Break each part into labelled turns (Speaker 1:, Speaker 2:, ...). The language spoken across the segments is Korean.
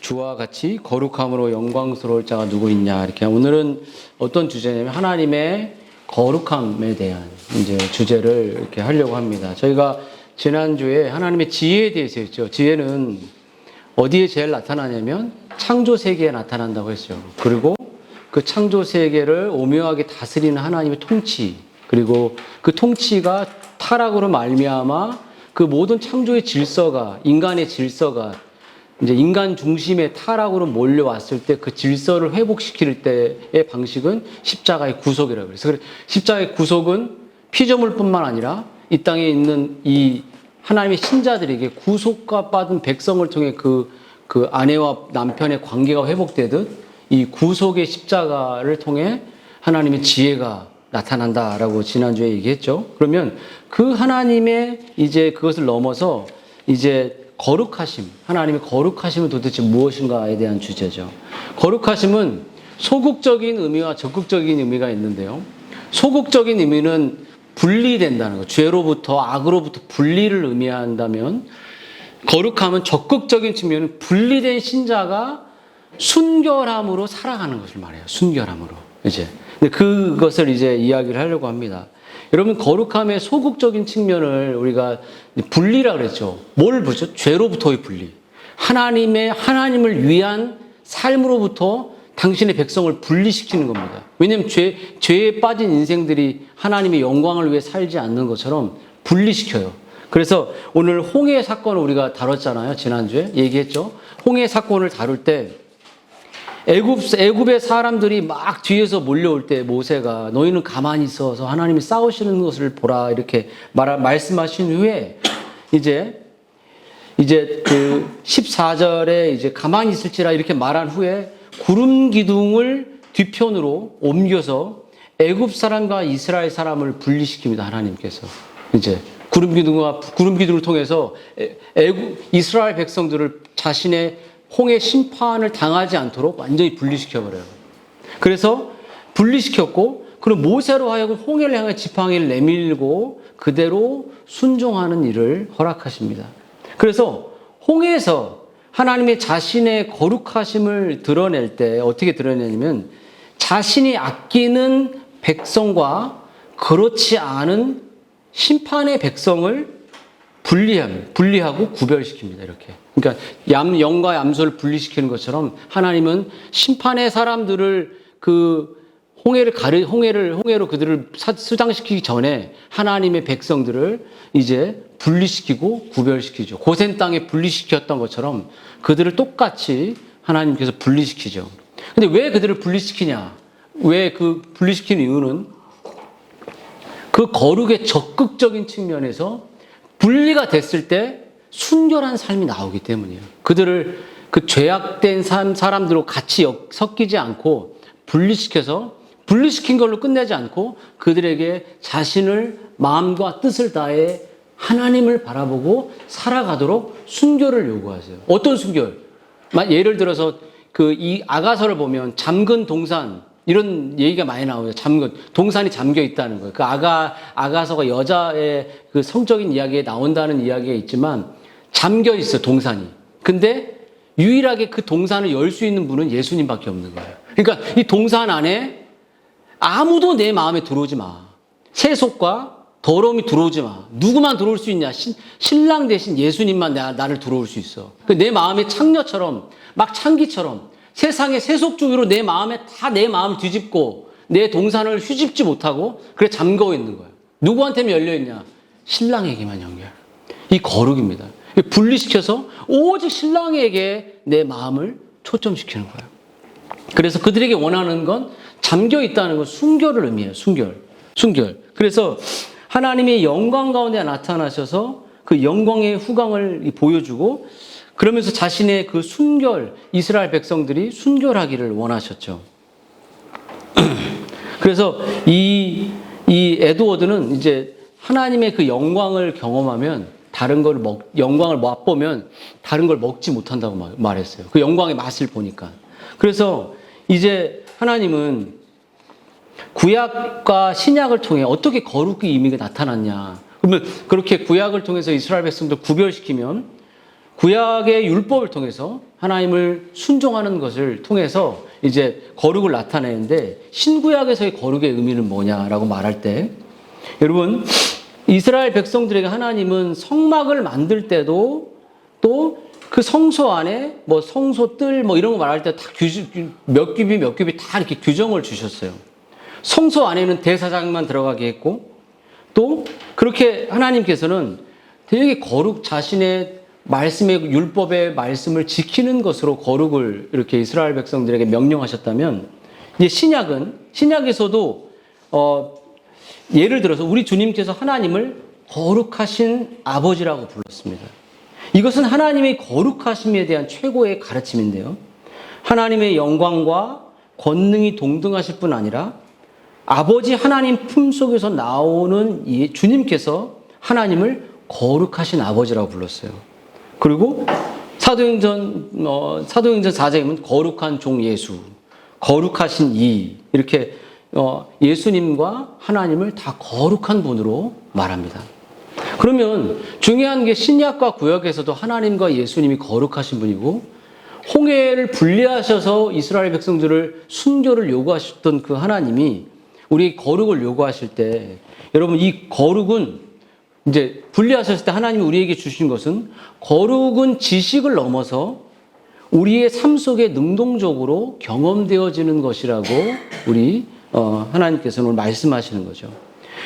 Speaker 1: 주와 같이 거룩함으로 영광스러울 자가 누구 있냐. 이렇게 오늘은 어떤 주제냐면 하나님의 거룩함에 대한 이제 주제를 이렇게 하려고 합니다. 저희가 지난주에 하나님의 지혜에 대해서 했죠. 지혜는 어디에 제일 나타나냐면 창조 세계에 나타난다고 했어요. 그리고 그 창조 세계를 오묘하게 다스리는 하나님의 통치, 그리고 그 통치가 타락으로 말미암아 그 모든 창조의 질서가, 인간의 질서가 이제 인간 중심의 타락으로 몰려왔을 때 그 질서를 회복시킬 때의 방식은 십자가의 구속이라고 그래요. 그래서 십자가의 구속은 피조물뿐만 아니라 이 땅에 있는 이 하나님의 신자들에게 구속과 받은 백성을 통해 그 아내와 남편의 관계가 회복되듯 이 구속의 십자가를 통해 하나님의 지혜가 나타난다라고 지난주에 얘기했죠. 그러면 그 하나님의 이제 그것을 넘어서 이제 거룩하심, 하나님의 거룩하심은 도대체 무엇인가에 대한 주제죠. 거룩하심은 소극적인 의미와 적극적인 의미가 있는데요. 소극적인 의미는 분리된다는 것, 죄로부터 악으로부터 분리를 의미한다면, 거룩함은 적극적인 측면은 분리된 신자가 순결함으로 살아가는 것을 말해요. 순결함으로. 이제 그것을 이제 이야기를 하려고 합니다. 여러분, 거룩함의 소극적인 측면을 우리가 분리라 그랬죠. 뭘 보죠? 죄로부터의 분리. 하나님을 위한 삶으로부터 당신의 백성을 분리시키는 겁니다. 왜냐하면 죄에 빠진 인생들이 하나님의 영광을 위해 살지 않는 것처럼 분리시켜요. 그래서 오늘 홍해 사건을 우리가 다뤘잖아요. 지난주에 얘기했죠. 홍해 사건을 다룰 때 애굽의 사람들이 막 뒤에서 몰려올 때 모세가 너희는 가만히 있어서 하나님이 싸우시는 것을 보라 이렇게 말씀하신 후에 이제 그 14절에 이제 가만히 있을지라 이렇게 말한 후에 구름 기둥을 뒤편으로 옮겨서 애굽 사람과 이스라엘 사람을 분리시킵니다. 하나님께서 이제 구름 기둥을 통해서 이스라엘 백성들을 자신의 홍해 심판을 당하지 않도록 완전히 분리시켜버려요. 그래서 분리시켰고, 그럼 모세로 하여금 홍해를 향해 지팡이를 내밀고 그대로 순종하는 일을 허락하십니다. 그래서 홍해에서 하나님의 자신의 거룩하심을 드러낼 때 어떻게 드러내냐면 자신이 아끼는 백성과 그렇지 않은 심판의 백성을 분리하고 구별시킵니다. 이렇게. 그러니까 영과 염소를 분리시키는 것처럼 하나님은 심판의 사람들을 그 홍해로 그들을 수장시키기 전에 하나님의 백성들을 이제 분리시키고 구별시키죠. 고센 땅에 분리시켰던 것처럼 그들을 똑같이 하나님께서 분리시키죠. 근데 왜 그들을 분리시키냐? 왜 그 분리시키는 이유는 그 거룩의 적극적인 측면에서 분리가 됐을 때 순결한 삶이 나오기 때문이에요. 그들을 그 죄악된 사람들로 같이 섞이지 않고 분리시킨 걸로 끝내지 않고 그들에게 자신을 마음과 뜻을 다해 하나님을 바라보고 살아가도록 순결을 요구하세요. 어떤 순결? 예를 들어서 이 아가서를 보면 잠근 동산 이런 얘기가 많이 나오죠. 동산이 잠겨 있다는 거예요. 그 아가서가 여자의 그 성적인 이야기에 나온다는 이야기가 있지만 잠겨 있어, 동산이. 근데 유일하게 그 동산을 열 수 있는 분은 예수님밖에 없는 거예요. 그러니까 이 동산 안에 아무도 내 마음에 들어오지 마. 세속과 더러움이 들어오지 마. 누구만 들어올 수 있냐? 신랑 대신 예수님만 나를 들어올 수 있어. 내 마음의 창녀처럼, 막 창기처럼 세상의 세속주의로 내 마음을 뒤집고 내 동산을 휘집지 못하고 그래 잠겨 있는 거예요. 누구한테만 열려 있냐? 신랑에게만 연결. 이 거룩입니다. 분리시켜서 오직 신랑에게 내 마음을 초점시키는 거예요. 그래서 그들에게 원하는 건 잠겨 있다는 건 순결을 의미해요. 순결. 그래서 하나님의 영광 가운데 나타나셔서 그 영광의 후광을 보여주고 그러면서 자신의 그 이스라엘 백성들이 순결하기를 원하셨죠. 그래서 이 에드워드는 이제 하나님의 그 영광을 경험하면 영광을 맛보면 다른 걸 먹지 못한다고 말했어요. 그 영광의 맛을 보니까. 그래서 이제 하나님은 구약과 신약을 통해 어떻게 거룩의 의미가 나타났냐. 그러면 그렇게 구약을 통해서 이스라엘 백성들 구별시키면 구약의 율법을 통해서 하나님을 순종하는 것을 통해서 이제 거룩을 나타내는데, 신구약에서의 거룩의 의미는 뭐냐라고 말할 때, 여러분, 이스라엘 백성들에게 하나님은 성막을 만들 때도 또 그 성소 안에 뭐 성소 뜰 뭐 이런 거 말할 때 다 몇 큐비 다 이렇게 규정을 주셨어요. 성소 안에는 대사장만 들어가게 했고, 또 그렇게 하나님께서는 되게 자신의 말씀의 율법의 말씀을 지키는 것으로 거룩을 이렇게 이스라엘 백성들에게 명령하셨다면, 이제 신약에서도 예를 들어서 우리 주님께서 하나님을 거룩하신 아버지라고 불렀습니다. 이것은 하나님의 거룩하심에 대한 최고의 가르침인데요. 하나님의 영광과 권능이 동등하실 뿐 아니라 아버지 하나님 품속에서 나오는 주님께서 하나님을 거룩하신 아버지라고 불렀어요. 그리고 사도행전 4장에 보면 거룩한 종 예수, 거룩하신 이렇게 예수님과 하나님을 다 거룩한 분으로 말합니다. 그러면 중요한 게 신약과 구약에서도 하나님과 예수님이 거룩하신 분이고, 홍해를 분리하셔서 이스라엘 백성들을 순교를 요구하셨던 그 하나님이 우리 거룩을 요구하실 때, 여러분, 이 거룩은 이제 분리하셨을 때 하나님이 우리에게 주신 것은, 거룩은 지식을 넘어서 우리의 삶 속에 능동적으로 경험되어지는 것이라고 우리 하나님께서는 말씀하시는 거죠.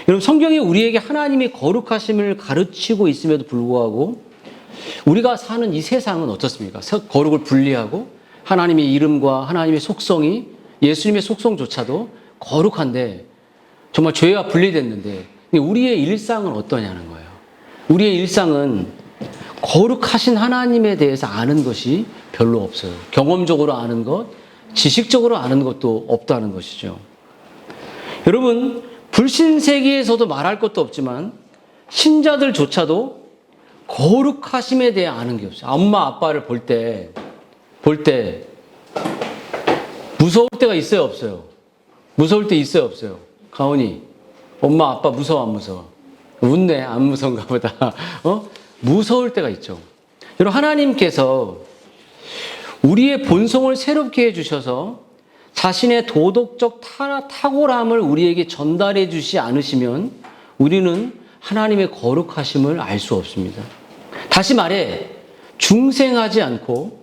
Speaker 1: 여러분, 성경이 우리에게 하나님의 거룩하심을 가르치고 있음에도 불구하고 우리가 사는 이 세상은 어떻습니까? 거룩을 분리하고 하나님의 이름과 하나님의 속성이, 예수님의 속성조차도 거룩한데 정말 죄와 분리됐는데, 우리의 일상은 어떠냐는 거예요. 우리의 일상은 거룩하신 하나님에 대해서 아는 것이 별로 없어요. 경험적으로 아는 것, 지식적으로 아는 것도 없다는 것이죠. 여러분, 불신 세계에서도 말할 것도 없지만 신자들조차도 거룩하심에 대해 아는 게 없어요. 엄마 아빠를 볼 때 무서울 때가 있어요, 없어요? 무서울 때 있어요, 없어요? 가온이, 엄마 아빠 무서워, 안 무서워? 웃네, 안 무서운가 보다. 무서울 때가 있죠. 여러분, 하나님께서 우리의 본성을 새롭게 해주셔서 자신의 도덕적 탁월함을 우리에게 전달해 주지 않으시면 우리는 하나님의 거룩하심을 알 수 없습니다. 다시 말해, 중생하지 않고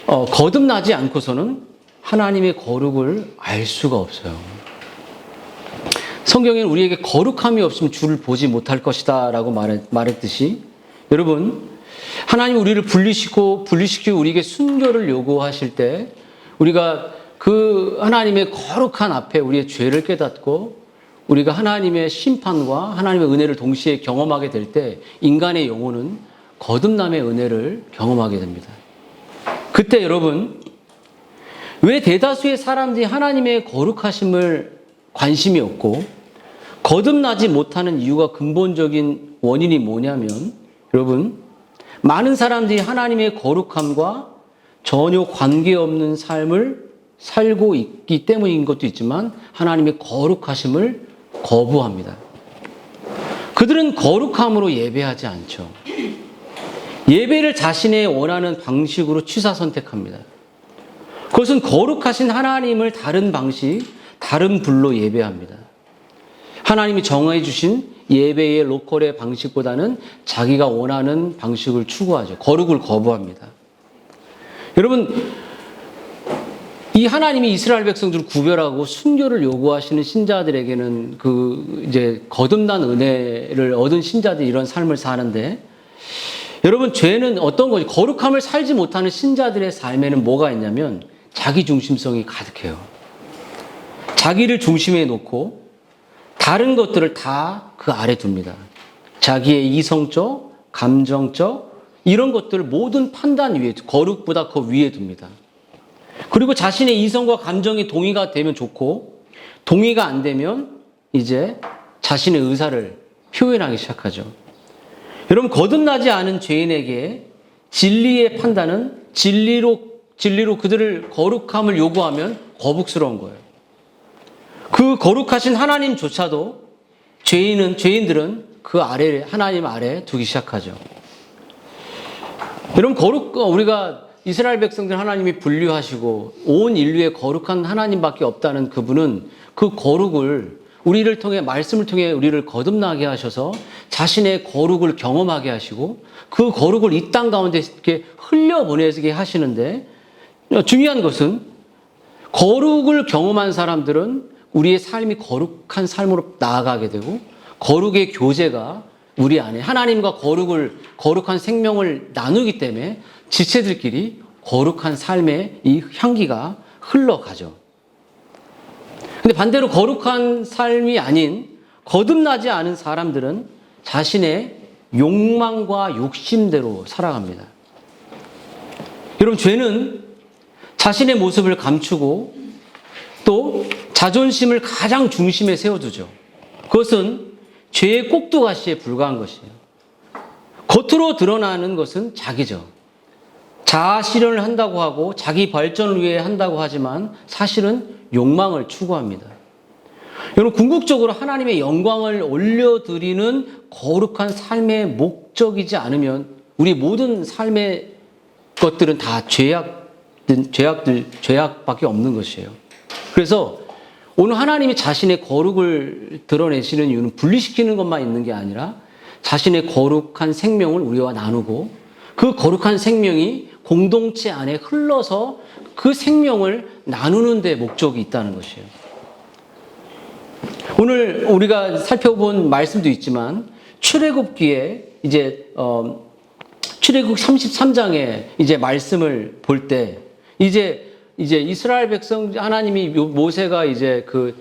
Speaker 1: 거듭나지 않고서는 하나님의 거룩을 알 수가 없어요. 성경에는 우리에게 거룩함이 없으면 주를 보지 못할 것이다 라고 말했듯이, 여러분, 하나님 우리를 분리시키고 우리에게 순교를 요구하실 때 우리가 그 하나님의 거룩한 앞에 우리의 죄를 깨닫고 우리가 하나님의 심판과 하나님의 은혜를 동시에 경험하게 될 때 인간의 영혼은 거듭남의 은혜를 경험하게 됩니다. 그때 여러분, 왜 대다수의 사람들이 하나님의 거룩하심을 관심이 없고 거듭나지 못하는 이유가, 근본적인 원인이 뭐냐면, 여러분, 많은 사람들이 하나님의 거룩함과 전혀 관계없는 삶을 살고 있기 때문인 것도 있지만 하나님의 거룩하심을 거부합니다. 그들은 거룩함으로 예배하지 않죠. 예배를 자신의 원하는 방식으로 취사 선택합니다. 그것은 거룩하신 하나님을 다른 방식, 다른 불로 예배합니다. 하나님이 정해 주신 예배의 로컬의 방식보다는 자기가 원하는 방식을 추구하죠. 거룩을 거부합니다. 여러분, 이 하나님이 이스라엘 백성들을 구별하고 순교를 요구하시는 신자들에게는 이제 거듭난 은혜를 얻은 신자들이 이런 삶을 사는데, 여러분, 죄는 어떤 거지? 거룩함을 살지 못하는 신자들의 삶에는 뭐가 있냐면 자기 중심성이 가득해요. 자기를 중심에 놓고 다른 것들을 다 그 아래 둡니다. 자기의 이성적, 감정적 이런 것들을 모든 판단 위에, 거룩보다 그 위에 둡니다. 그리고 자신의 이성과 감정이 동의가 되면 좋고, 동의가 안 되면 이제 자신의 의사를 표현하기 시작하죠. 여러분, 거듭나지 않은 죄인에게 진리의 판단은 진리로 그들을 거룩함을 요구하면 거북스러운 거예요. 그 거룩하신 하나님조차도 죄인들은 그 아래, 하나님 아래 두기 시작하죠. 여러분, 우리가 이스라엘 백성들 하나님이 분류하시고 온 인류의 거룩한 하나님밖에 없다는 그분은 그 거룩을 우리를 통해, 말씀을 통해 우리를 거듭나게 하셔서 자신의 거룩을 경험하게 하시고 그 거룩을 이 땅 가운데 이렇게 흘려보내게 하시는데, 중요한 것은 거룩을 경험한 사람들은 우리의 삶이 거룩한 삶으로 나아가게 되고, 거룩의 교제가 우리 안에 하나님과 거룩한 생명을 나누기 때문에 지체들끼리 거룩한 삶의 이 향기가 흘러가죠. 근데 반대로 거룩한 삶이 아닌 거듭나지 않은 사람들은 자신의 욕망과 욕심대로 살아갑니다. 여러분, 죄는 자신의 모습을 감추고 또 자존심을 가장 중심에 세워두죠. 그것은 죄의 꼭두가시에 불과한 것이에요. 겉으로 드러나는 것은 자기죠. 자아 실현을 한다고 하고 자기 발전을 위해 한다고 하지만 사실은 욕망을 추구합니다. 여러분, 궁극적으로 하나님의 영광을 올려드리는 거룩한 삶의 목적이지 않으면 우리 모든 삶의 것들은 다 죄악밖에 없는 것이에요. 그래서 오늘 하나님이 자신의 거룩을 드러내시는 이유는 분리시키는 것만 있는 게 아니라 자신의 거룩한 생명을 우리와 나누고 그 거룩한 생명이 공동체 안에 흘러서 그 생명을 나누는 데 목적이 있다는 것이에요. 오늘 우리가 살펴본 말씀도 있지만 출애굽기에 이제 출애굽 33장에 이제 말씀을 볼 때 이제 이스라엘 백성 하나님이 모세가 이제 그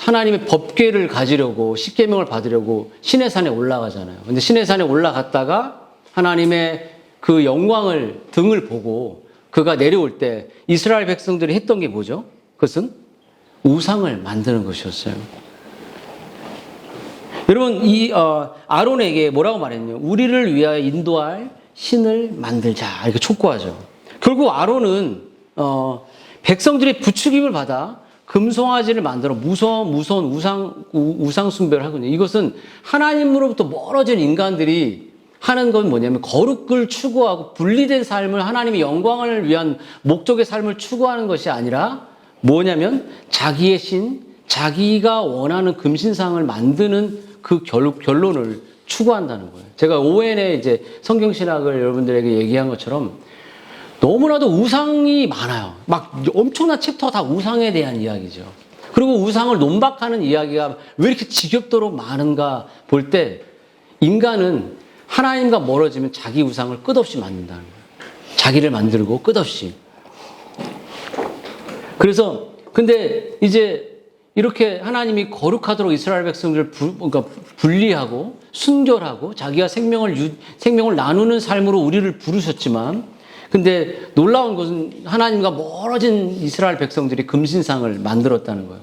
Speaker 1: 하나님의 법궤를 가지려고 십계명을 받으려고 시내산에 올라가잖아요. 근데 시내산에 올라갔다가 하나님의 그 영광을 등을 보고 그가 내려올 때 이스라엘 백성들이 했던 게 뭐죠? 그것은 우상을 만드는 것이었어요. 여러분, 아론에게 뭐라고 말했냐면 우리를 위하여 인도할 신을 만들자 이렇게 촉구하죠. 결국 아론은 백성들의 부추김을 받아 금송아지를 만들어 무서운 우상 숭배를 하거든요. 이것은 하나님으로부터 멀어진 인간들이 하는 건 뭐냐면 거룩을 추구하고 분리된 삶을, 하나님의 영광을 위한 목적의 삶을 추구하는 것이 아니라 뭐냐면 자기의 신, 자기가 원하는 금신상을 만드는 그 결론을 추구한다는 거예요. 제가 ON에 이제 성경신학을 여러분들에게 얘기한 것처럼 너무나도 우상이 많아요. 막 엄청난 챕터가 다 우상에 대한 이야기죠. 그리고 우상을 논박하는 이야기가 왜 이렇게 지겹도록 많은가 볼 때 인간은 하나님과 멀어지면 자기 우상을 끝없이 만든다는 거예요. 자기를 만들고 끝없이. 그래서 근데 이제 이렇게 하나님이 거룩하도록 이스라엘 백성들을 분리하고 순결하고 자기가 생명을 나누는 삶으로 우리를 부르셨지만, 근데 놀라운 것은 하나님과 멀어진 이스라엘 백성들이 금신상을 만들었다는 거예요.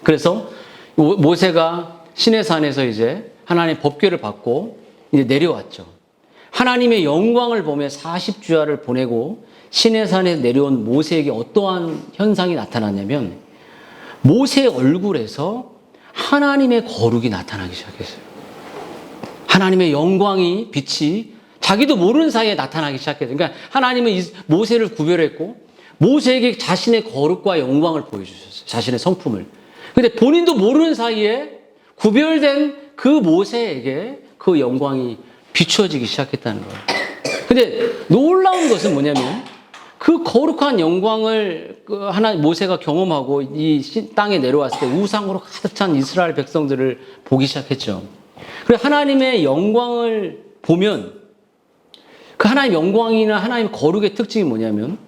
Speaker 1: 그래서 모세가 시내산에서 이제 하나님의 법궤를 받고 이제 내려왔죠. 하나님의 영광을 보며 40주야를 보내고 시내산에 내려온 모세에게 어떠한 현상이 나타났냐면 모세의 얼굴에서 하나님의 거룩이 나타나기 시작했어요. 하나님의 영광이, 빛이 자기도 모르는 사이에 나타나기 시작했어요. 그러니까 하나님은 모세를 구별했고 모세에게 자신의 거룩과 영광을 보여주셨어요. 자신의 성품을. 근데 본인도 모르는 사이에 구별된 그 모세에게 그 영광이 비추어지기 시작했다는 거예요. 근데 놀라운 것은 뭐냐면 그 거룩한 영광을 모세가 경험하고 이 땅에 내려왔을 때 우상으로 가득 찬 이스라엘 백성들을 보기 시작했죠. 그래서 하나님의 영광을 보면 그 하나님의 영광이나 하나님의 거룩의 특징이 뭐냐면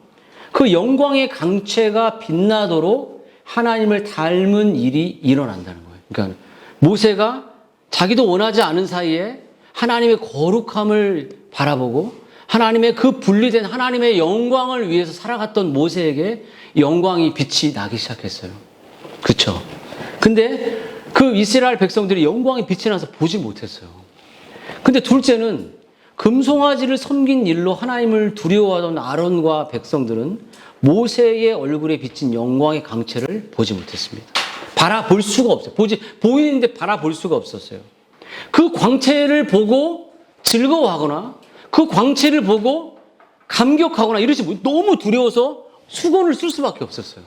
Speaker 1: 그 영광의 강체가 빛나도록 하나님을 닮은 일이 일어난다는 거예요. 그러니까 모세가 자기도 원하지 않은 사이에 하나님의 거룩함을 바라보고 하나님의 그 분리된 하나님의 영광을 위해서 살아갔던 모세에게 영광이 빛이 나기 시작했어요. 그렇죠? 근데 그 이스라엘 백성들이 영광의 빛이 나서 보지 못했어요. 근데 둘째는 금송아지를 섬긴 일로 하나님을 두려워하던 아론과 백성들은 모세의 얼굴에 비친 영광의 강체를 보지 못했습니다. 바라볼 수가 없어요. 보이는데 바라볼 수가 없었어요. 그 광채를 보고 즐거워하거나 그 광채를 보고 감격하거나 너무 두려워서 수건을 쓸 수밖에 없었어요.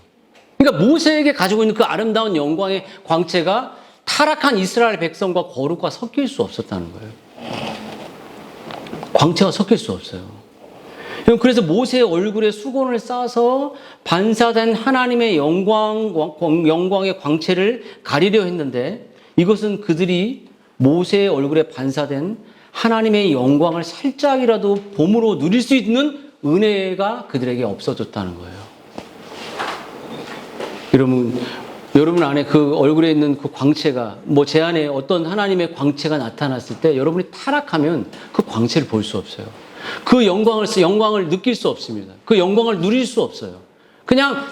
Speaker 1: 그러니까 모세에게 가지고 있는 그 아름다운 영광의 광채가 타락한 이스라엘 백성과 거룩과 섞일 수 없었다는 거예요. 광채가 섞일 수 없어요. 그래서 모세의 얼굴에 수건을 싸서 반사된 하나님의 영광의 광채를 가리려 했는데, 이것은 그들이 모세의 얼굴에 반사된 하나님의 영광을 살짝이라도 봄으로 누릴 수 있는 은혜가 그들에게 없어졌다는 거예요. 여러분 안에 그 얼굴에 있는 그 광채가, 제 안에 어떤 하나님의 광채가 나타났을 때 여러분이 타락하면 그 광채를 볼 수 없어요. 그 영광을 느낄 수 없습니다. 그 영광을 누릴 수 없어요. 그냥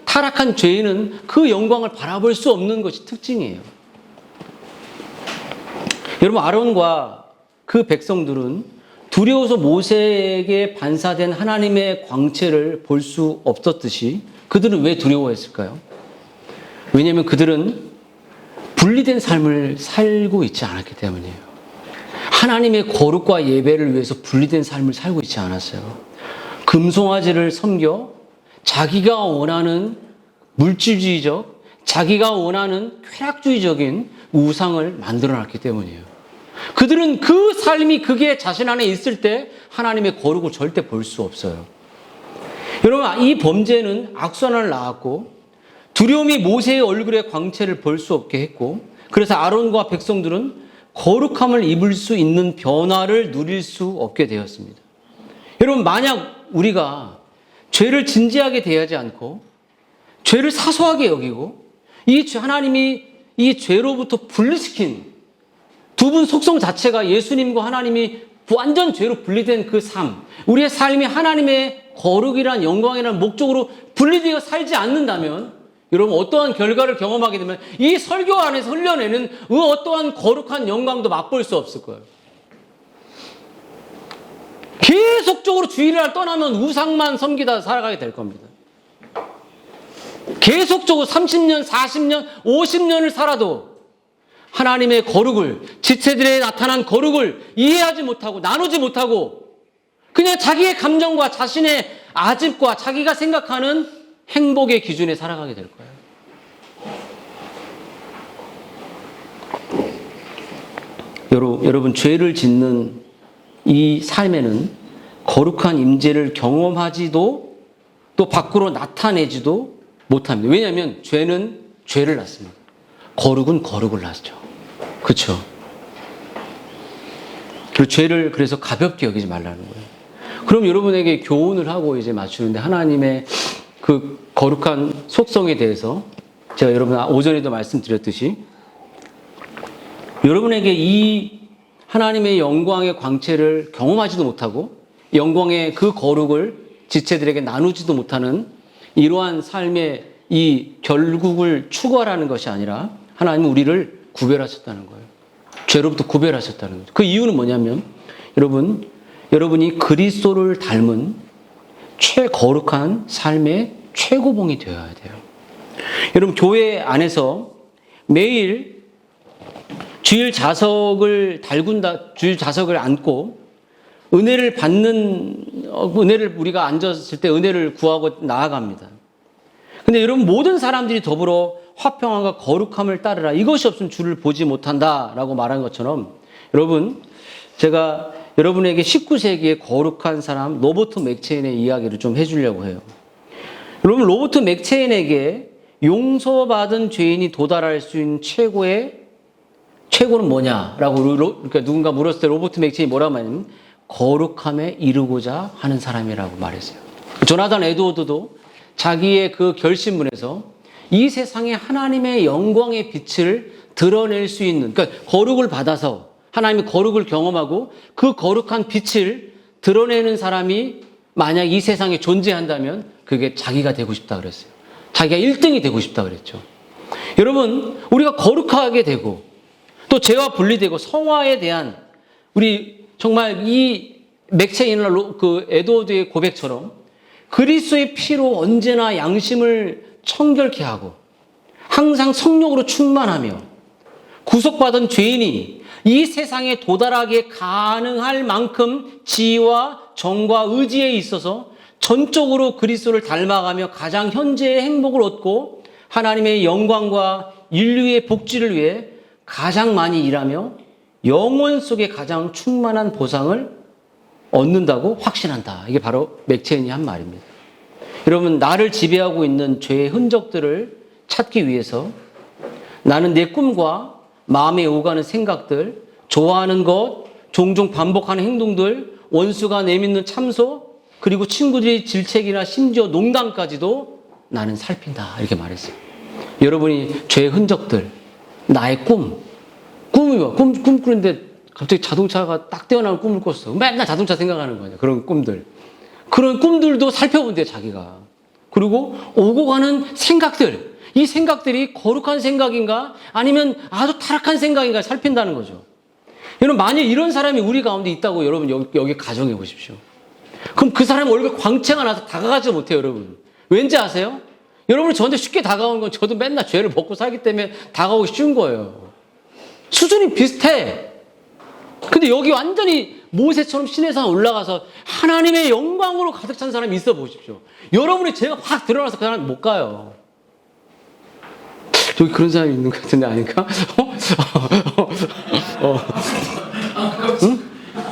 Speaker 1: 타락한 죄인은 그 영광을 바라볼 수 없는 것이 특징이에요. 여러분, 아론과 그 백성들은 두려워서 모세에게 반사된 하나님의 광채를 볼 수 없었듯이 그들은 왜 두려워했을까요? 왜냐하면 그들은 분리된 삶을 살고 있지 않았기 때문이에요. 하나님의 거룩과 예배를 위해서 분리된 삶을 살고 있지 않았어요. 금송아지를 섬겨 자기가 원하는 물질주의적, 자기가 원하는 쾌락주의적인 우상을 만들어놨기 때문이에요. 그들은 그 삶이 그게 자신 안에 있을 때 하나님의 거룩을 절대 볼 수 없어요. 여러분, 이 범죄는 악순환을 낳았고 두려움이 모세의 얼굴의 광채를 볼 수 없게 했고, 그래서 아론과 백성들은 거룩함을 입을 수 있는 변화를 누릴 수 없게 되었습니다. 여러분, 만약 우리가 죄를 진지하게 대하지 않고 죄를 사소하게 여기고 하나님이 이 죄로부터 분리시킨 두 분 속성 자체가 예수님과 하나님이 완전 죄로 분리된 그 삶, 우리의 삶이 하나님의 거룩이란 영광이란 목적으로 분리되어 살지 않는다면, 여러분, 어떠한 결과를 경험하게 되면 이 설교 안에서 흘려내는 그 어떠한 거룩한 영광도 맛볼 수 없을 거예요. 계속적으로 주일날 떠나면 우상만 섬기다 살아가게 될 겁니다. 계속적으로 30년, 40년, 50년을 살아도 하나님의 거룩을, 지체들에 나타난 거룩을 이해하지 못하고 나누지 못하고 그냥 자기의 감정과 자신의 아집과 자기가 생각하는 행복의 기준에 살아가게 될 거예요. 여러분, 죄를 짓는 이 삶에는 거룩한 임재를 경험하지도 또 밖으로 나타내지도 못합니다. 왜냐하면 죄는 죄를 낳습니다. 거룩은 거룩을 낳죠. 그렇죠? 그 죄를 그래서 가볍게 여기지 말라는 거예요. 그럼 여러분에게 교훈을 하고 이제 맞추는데, 하나님의 그 거룩한 속성에 대해서 제가 여러분 오전에도 말씀드렸듯이 여러분에게 이 하나님의 영광의 광채를 경험하지도 못하고 영광의 그 거룩을 지체들에게 나누지도 못하는 이러한 삶의 이 결국을 추구하라는 것이 아니라 하나님은 우리를 구별하셨다는 거예요. 죄로부터 구별하셨다는 거죠. 그 이유는 뭐냐면, 여러분이 그리스도를 닮은 최거룩한 삶의 최고봉이 되어야 돼요. 여러분, 교회 안에서 매일 주일 자석을 안고 은혜를 우리가 앉았을 때 은혜를 구하고 나아갑니다. 근데 여러분, 모든 사람들이 더불어 화평함과 거룩함을 따르라, 이것이 없으면 주를 보지 못한다라고 말한 것처럼, 여러분, 제가 여러분에게 19세기의 거룩한 사람 로버트 맥체인의 이야기를 좀 해주려고 해요. 여러분, 로버트 맥체인에게 용서받은 죄인이 도달할 수 있는 최고는 뭐냐라고 그러니까 누군가 물었을 때 로버트 맥체인이 뭐라고 말하냐면 거룩함에 이르고자 하는 사람이라고 말했어요. 조나단 에드워드도 자기의 그 결심문에서 이 세상에 하나님의 영광의 빛을 드러낼 수 있는, 그러니까 거룩을 받아서 하나님의 거룩을 경험하고 그 거룩한 빛을 드러내는 사람이 만약 이 세상에 존재한다면 그게 자기가 되고 싶다 그랬어요. 자기가 1등이 되고 싶다 그랬죠. 여러분, 우리가 거룩하게 되고 또 죄와 분리되고 성화에 대한 우리 정말 이 맥체인이나 그 에드워드의 고백처럼 그리스도의 피로 언제나 양심을 청결케 하고 항상 성령으로 충만하며 구속받은 죄인이 이 세상에 도달하게 가능할 만큼 지혜와 정과 의지에 있어서 전적으로 그리스도를 닮아가며 가장 현재의 행복을 얻고 하나님의 영광과 인류의 복지를 위해 가장 많이 일하며 영원 속에 가장 충만한 보상을 얻는다고 확신한다. 이게 바로 맥체인이 한 말입니다. 여러분, 나를 지배하고 있는 죄의 흔적들을 찾기 위해서 나는 내 꿈과 마음에 오가는 생각들, 좋아하는 것, 종종 반복하는 행동들, 원수가 내딛는 참소, 그리고 친구들의 질책이나 심지어 농담까지도 나는 살핀다. 이렇게 말했어요. 여러분이 죄의 흔적들, 나의 꿈이 와. 꿈 꾸는데 갑자기 자동차가 딱 떼어나온 꿈을 꿨어. 맨날 자동차 생각하는 거냐. 그런 꿈들. 그런 꿈들도 살펴본대요, 자기가. 그리고 오고 가는 생각들. 이 생각들이 거룩한 생각인가? 아니면 아주 타락한 생각인가? 살핀다는 거죠. 여러분, 만약 이런 사람이 우리 가운데 있다고 여러분 여기 가정해 보십시오. 그럼 그 사람 얼굴에 광채가 나서 다가가지 못해요, 여러분. 왠지 아세요? 여러분이 저한테 쉽게 다가오는 건 저도 맨날 죄를 먹고 살기 때문에 다가오기 쉬운 거예요. 수준이 비슷해. 근데 여기 완전히 모세처럼 신의 산 올라가서 하나님의 영광으로 가득 찬 사람이 있어 보십시오. 여러분의 죄가 확 드러나서 그 사람 못 가요. 저기 그런 사람이 있는 것 같은데 아닌가? 응?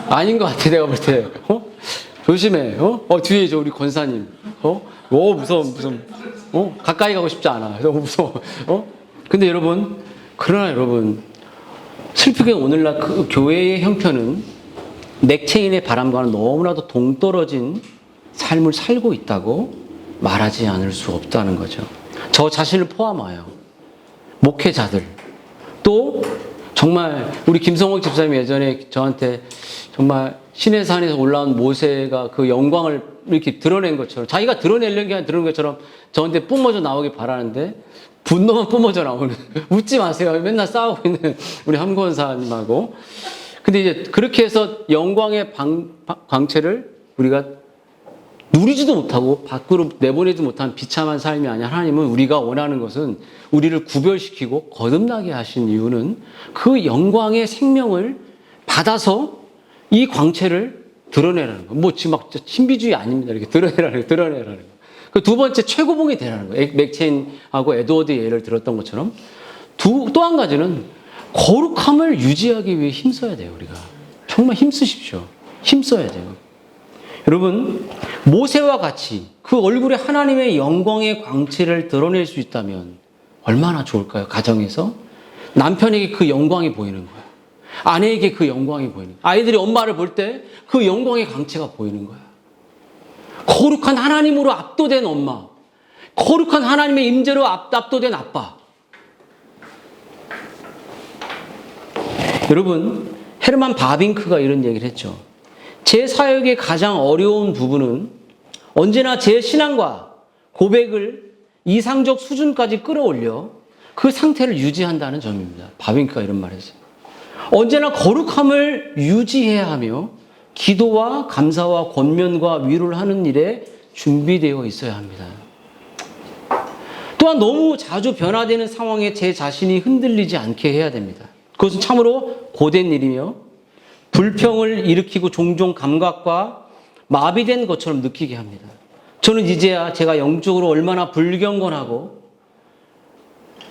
Speaker 1: 아닌 것 같아, 내가 볼 때. 조심해. 뒤에 저 우리 권사님. 무서워. 가까이 가고 싶지 않아. 너무 무서워. 근데 그러나 여러분, 슬프게 오늘날 그 교회의 형편은 맥체인의 바람과는 너무나도 동떨어진 삶을 살고 있다고 말하지 않을 수 없다는 거죠. 저 자신을 포함하여 목회자들, 또 정말 우리 김성옥 집사님이 예전에 저한테 정말 신의 산에서 올라온 모세가 그 영광을 이렇게 드러낸 것처럼, 자기가 드러내려는 게 아니라 드러낸 것처럼 저한테 뿜어져 나오길 바라는데 분노만 뿜어져 나오는, 웃지 마세요. 맨날 싸우고 있는 우리 함권사님하고. 근데 이제 그렇게 해서 영광의 광채를 우리가 누리지도 못하고 밖으로 내보내지 못한 비참한 삶이 아니야. 하나님은 우리가 원하는 것은 우리를 구별시키고 거듭나게 하신 이유는 그 영광의 생명을 받아서 이 광채를 드러내라는 거. 뭐 지금 막 신비주의 아닙니다. 이렇게 드러내라는 거. 그 두 번째 최고봉이 되라는 거예요. 맥체인하고 에드워드 예를 들었던 것처럼. 또 한 가지는 거룩함을 유지하기 위해 힘써야 돼요, 우리가. 정말 힘쓰십시오. 힘써야 돼요. 여러분, 모세와 같이 그 얼굴에 하나님의 영광의 광채를 드러낼 수 있다면 얼마나 좋을까요? 가정에서 남편에게 그 영광이 보이는 거예요. 아내에게 그 영광이 보이는 거예요. 아이들이 엄마를 볼 때 그 영광의 광채가 보이는 거예요. 거룩한 하나님으로 압도된 엄마, 거룩한 하나님의 임재로 압도된 아빠. 여러분, 헤르만 바빙크가 이런 얘기를 했죠. 제 사역의 가장 어려운 부분은 언제나 제 신앙과 고백을 이상적 수준까지 끌어올려 그 상태를 유지한다는 점입니다. 바빙크가 이런 말을 했어요. 언제나 거룩함을 유지해야 하며 기도와 감사와 권면과 위로를 하는 일에 준비되어 있어야 합니다. 또한 너무 자주 변화되는 상황에 제 자신이 흔들리지 않게 해야 됩니다. 그것은 참으로 고된 일이며 불평을 일으키고 종종 감각과 마비된 것처럼 느끼게 합니다. 저는 이제야 제가 영적으로 얼마나 불경건하고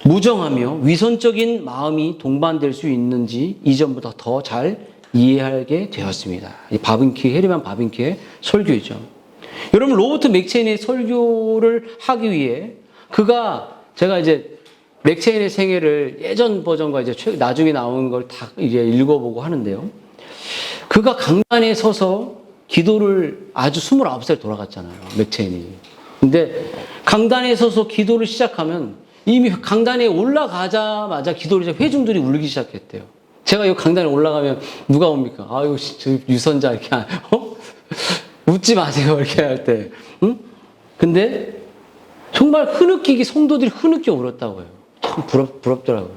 Speaker 1: 무정하며 위선적인 마음이 동반될 수 있는지 이전보다 더 잘 이해하게 되었습니다. 헤르만 바빙키의 설교이죠. 여러분, 로버트 맥체인의 설교를 하기 위해 제가 이제 맥체인의 생애를 예전 버전과 이제 나중에 나온 걸 다 이제 읽어보고 하는데요. 그가 강단에 서서 기도를 아주 29살 돌아갔잖아요, 맥체인이. 근데 강단에 서서 기도를 시작하면 이미 강단에 올라가자마자 기도를 회중들이 울기 시작했대요. 제가 이 강단에 올라가면 누가 옵니까? 아유, 저 유선자 이렇게 웃지 마세요 이렇게 할 때. 응? 근데 정말 흐느끼게 성도들이 흐느껴 울었다고요. 참 부럽더라고요.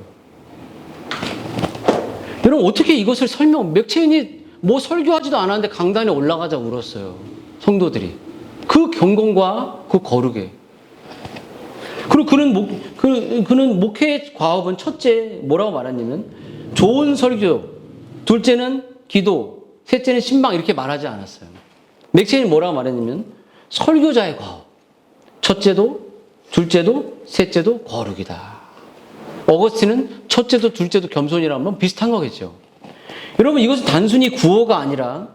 Speaker 1: 여러분, 어떻게 이것을 맥체인이 뭐 설교하지도 않았는데 강단에 올라가자 울었어요. 성도들이. 그 경건과 그 거룩에. 그리고 그는 목회의 과업은 첫째 뭐라고 말했냐면 좋은 설교, 둘째는 기도, 셋째는 신방 이렇게 말하지 않았어요. 맥체인이 뭐라고 말했냐면 설교자의 과업. 첫째도 둘째도 셋째도 거룩이다. 어거스틴은 첫째도 둘째도 겸손이라면 비슷한 거겠죠. 여러분 이것은 단순히 구호가 아니라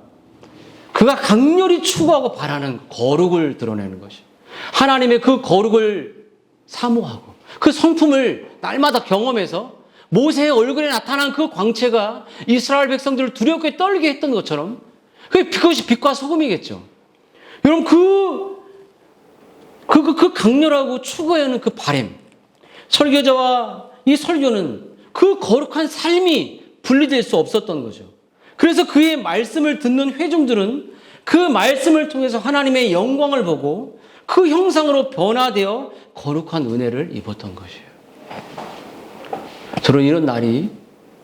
Speaker 1: 그가 강렬히 추구하고 바라는 거룩을 드러내는 것이죠. 하나님의 그 거룩을 사모하고 그 성품을 날마다 경험해서 모세의 얼굴에 나타난 그 광채가 이스라엘 백성들을 두렵게 떨게 했던 것처럼 그것이 빛과 소금이겠죠. 여러분 그 강렬하고 추구하는 그 바람, 설교자와 이 설교는 그 거룩한 삶이 분리될 수 없었던 거죠. 그래서 그의 말씀을 듣는 회중들은 그 말씀을 통해서 하나님의 영광을 보고 그 형상으로 변화되어 거룩한 은혜를 입었던 것이에요. 저는 이런 날이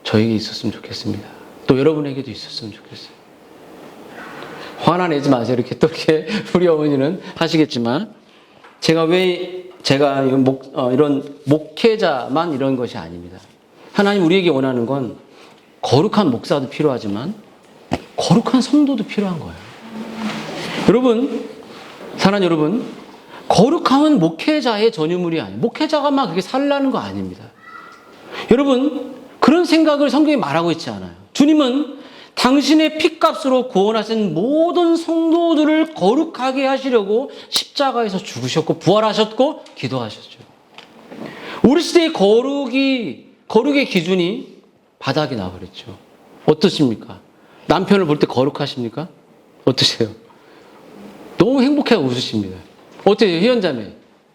Speaker 1: 저에게 있었으면 좋겠습니다. 또 여러분에게도 있었으면 좋겠어요. 화나 내지 마세요. 이렇게 우리 어머니는 하시겠지만 제가 이런 목회자만 이런 것이 아닙니다. 하나님 우리에게 원하는 건 거룩한 목사도 필요하지만 거룩한 성도도 필요한 거예요. 여러분, 사랑하는 여러분, 거룩함은 목회자의 전유물이 아니에요. 목회자가만 그렇게 살라는 거 아닙니다. 여러분, 그런 생각을 성경에 말하고 있지 않아요. 주님은 당신의 피값으로 구원하신 모든 성도들을 거룩하게 하시려고 십자가에서 죽으셨고 부활하셨고 기도하셨죠. 우리 시대의 거룩의 기준이 바닥이 나버렸죠. 어떠십니까? 남편을 볼 때 거룩하십니까? 어떠세요? 너무 행복해하고 웃으십니다. 어때요? 희연자매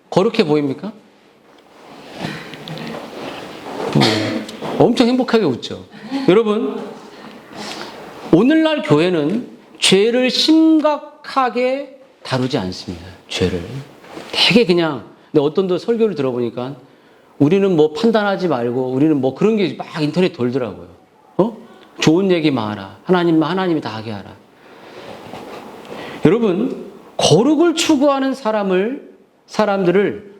Speaker 1: 거룩해 보입니까? 엄청 행복하게 웃죠. 여러분, 오늘날 교회는 죄를 심각하게 다루지 않습니다. 죄를 되게 그냥, 근데 어떤 분 설교를 들어보니까 우리는 뭐 판단하지 말고 우리는 뭐 그런 게 막 인터넷 돌더라고요. 좋은 얘기만 하라. 하나님이 다 하게 하라. 여러분, 거룩을 추구하는 사람들을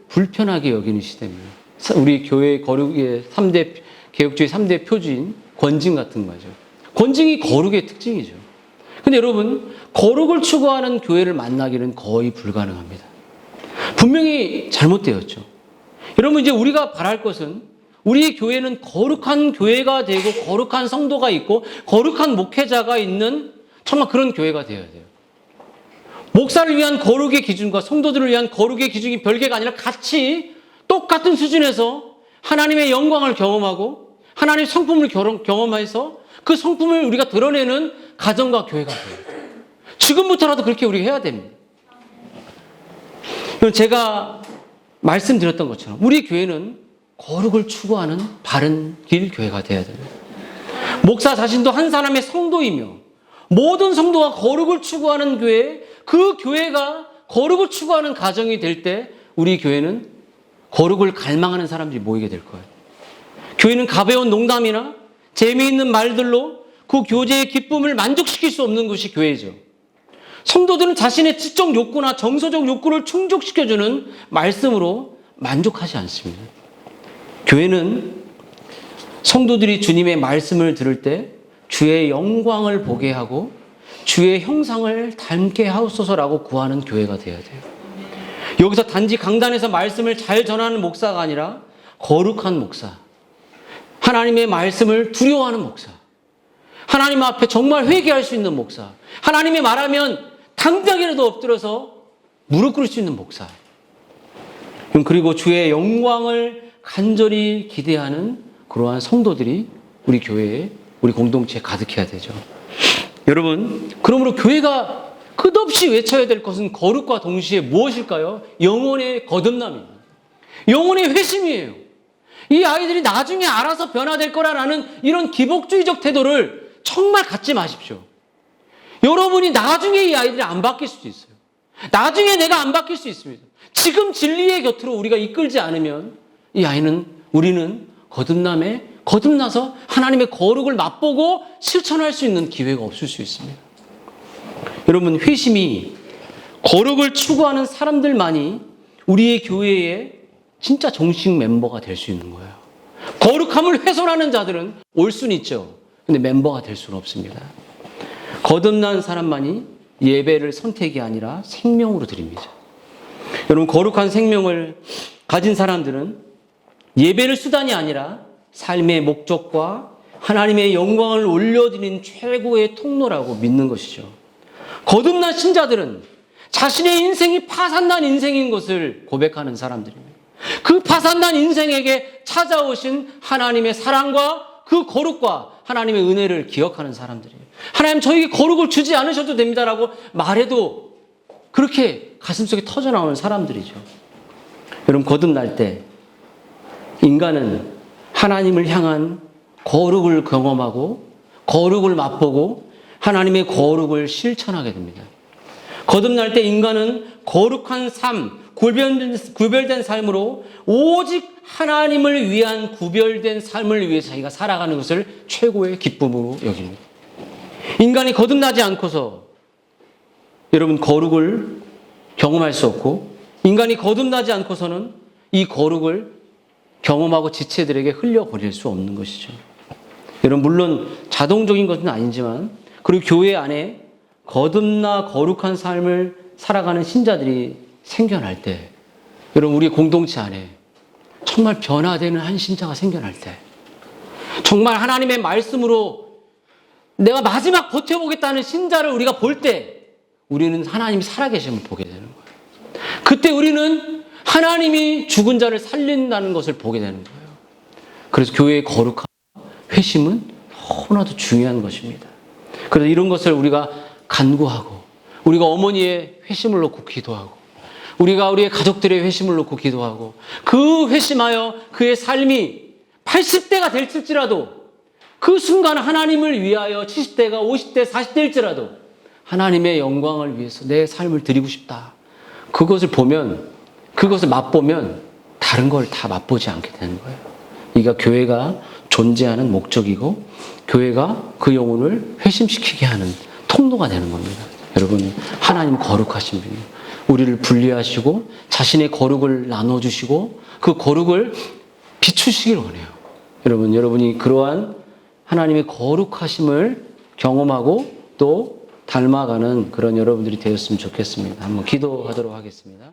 Speaker 1: 불편하게 여기는 시대입니다. 우리 교회의 거룩의 3대 개혁주의 3대 표주인 권징 같은 거죠. 권징이 거룩의 특징이죠. 근데 여러분, 거룩을 추구하는 교회를 만나기는 거의 불가능합니다. 분명히 잘못되었죠. 여러분, 이제 우리가 바랄 것은 우리 교회는 거룩한 교회가 되고 거룩한 성도가 있고 거룩한 목회자가 있는 정말 그런 교회가 되어야 돼요. 목사를 위한 거룩의 기준과 성도들을 위한 거룩의 기준이 별개가 아니라 같이 똑같은 수준에서 하나님의 영광을 경험하고 하나님의 성품을 경험해서 그 성품을 우리가 드러내는 가정과 교회가 돼요. 지금부터라도 그렇게 우리가 해야 됩니다. 제가 말씀드렸던 것처럼 우리 교회는 거룩을 추구하는 바른 길 교회가 되어야 됩니다. 목사 자신도 한 사람의 성도이며 모든 성도가 거룩을 추구하는 교회, 그 교회가 거룩을 추구하는 가정이 될 때 우리 교회는 거룩을 갈망하는 사람들이 모이게 될 거예요. 교회는 가벼운 농담이나 재미있는 말들로 그 교제의 기쁨을 만족시킬 수 없는 것이 교회죠. 성도들은 자신의 지적 욕구나 정서적 욕구를 충족시켜주는 말씀으로 만족하지 않습니다. 교회는 성도들이 주님의 말씀을 들을 때 주의 영광을 보게 하고 주의 형상을 닮게 하옵소서라고 구하는 교회가 되어야 돼요. 여기서 단지 강단에서 말씀을 잘 전하는 목사가 아니라 거룩한 목사, 하나님의 말씀을 두려워하는 목사, 하나님 앞에 정말 회개할 수 있는 목사, 하나님이 말하면 당장이라도 엎드려서 무릎 꿇을 수 있는 목사, 그리고 주의 영광을 간절히 기대하는 그러한 성도들이 우리 교회에, 우리 공동체에 가득해야 되죠. 여러분, 그러므로 교회가 끝없이 외쳐야 될 것은 거룩과 동시에 무엇일까요? 영혼의 거듭남입니다. 영혼의 회심이에요. 이 아이들이 나중에 알아서 변화될 거라는 이런 기복주의적 태도를 정말 갖지 마십시오. 여러분이 나중에 이 아이들이 안 바뀔 수도 있어요. 나중에 내가 안 바뀔 수 있습니다. 지금 진리의 곁으로 우리가 이끌지 않으면 우리는 거듭나서 하나님의 거룩을 맛보고 실천할 수 있는 기회가 없을 수 있습니다. 여러분, 회심이 거룩을 추구하는 사람들만이 우리의 교회의 진짜 정식 멤버가 될 수 있는 거예요. 거룩함을 훼손하는 자들은 올 수는 있죠. 근데 멤버가 될 수는 없습니다. 거듭난 사람만이 예배를 선택이 아니라 생명으로 드립니다. 여러분, 거룩한 생명을 가진 사람들은 예배를 수단이 아니라 삶의 목적과 하나님의 영광을 올려드리는 최고의 통로라고 믿는 것이죠. 거듭난 신자들은 자신의 인생이 파산난 인생인 것을 고백하는 사람들입니다. 그 파산난 인생에게 찾아오신 하나님의 사랑과 그 거룩과 하나님의 은혜를 기억하는 사람들이에요. 하나님, 저에게 거룩을 주지 않으셔도 됩니다라고 말해도 그렇게 가슴속에 터져나오는 사람들이죠. 여러분, 거듭날 때 인간은 하나님을 향한 거룩을 경험하고 거룩을 맛보고 하나님의 거룩을 실천하게 됩니다. 거듭날 때 인간은 거룩한 삶, 구별된 삶으로 오직 하나님을 위한 구별된 삶을 위해 자기가 살아가는 것을 최고의 기쁨으로 여깁니다. 인간이 거듭나지 않고서 여러분, 거룩을 경험할 수 없고, 인간이 거듭나지 않고서는 이 거룩을 경험하고 지체들에게 흘려버릴 수 없는 것이죠. 여러분, 물론 자동적인 것은 아니지만, 그리고 교회 안에 거듭나 거룩한 삶을 살아가는 신자들이 생겨날 때, 여러분, 우리 공동체 안에 정말 변화되는 한 신자가 생겨날 때, 정말 하나님의 말씀으로 내가 마지막 버텨보겠다는 신자를 우리가 볼 때, 우리는 하나님이 살아계심을 보게 되는 거예요. 그때 우리는 하나님이 죽은 자를 살린다는 것을 보게 되는 거예요. 그래서 교회의 거룩함, 회심은 너무나도 중요한 것입니다. 그래서 이런 것을 우리가 간구하고, 우리가 어머니의 회심을 놓고 기도하고, 우리가 우리의 가족들의 회심을 놓고 기도하고, 그 회심하여 그의 삶이 80대가 될지라도 그 순간 하나님을 위하여 70대가 50대, 40대일지라도 하나님의 영광을 위해서 내 삶을 드리고 싶다. 그것을 보면, 그것을 맛보면 다른 걸 다 맛보지 않게 되는 거예요. 이가 교회가 존재하는 목적이고, 교회가 그 영혼을 회심시키게 하는 통로가 되는 겁니다. 여러분, 하나님 거룩하신 분이에요. 우리를 분리하시고 자신의 거룩을 나눠주시고 그 거룩을 비추시길 원해요. 여러분이 그러한 하나님의 거룩하심을 경험하고 또 닮아가는 그런 여러분들이 되었으면 좋겠습니다. 한번 기도하도록 하겠습니다.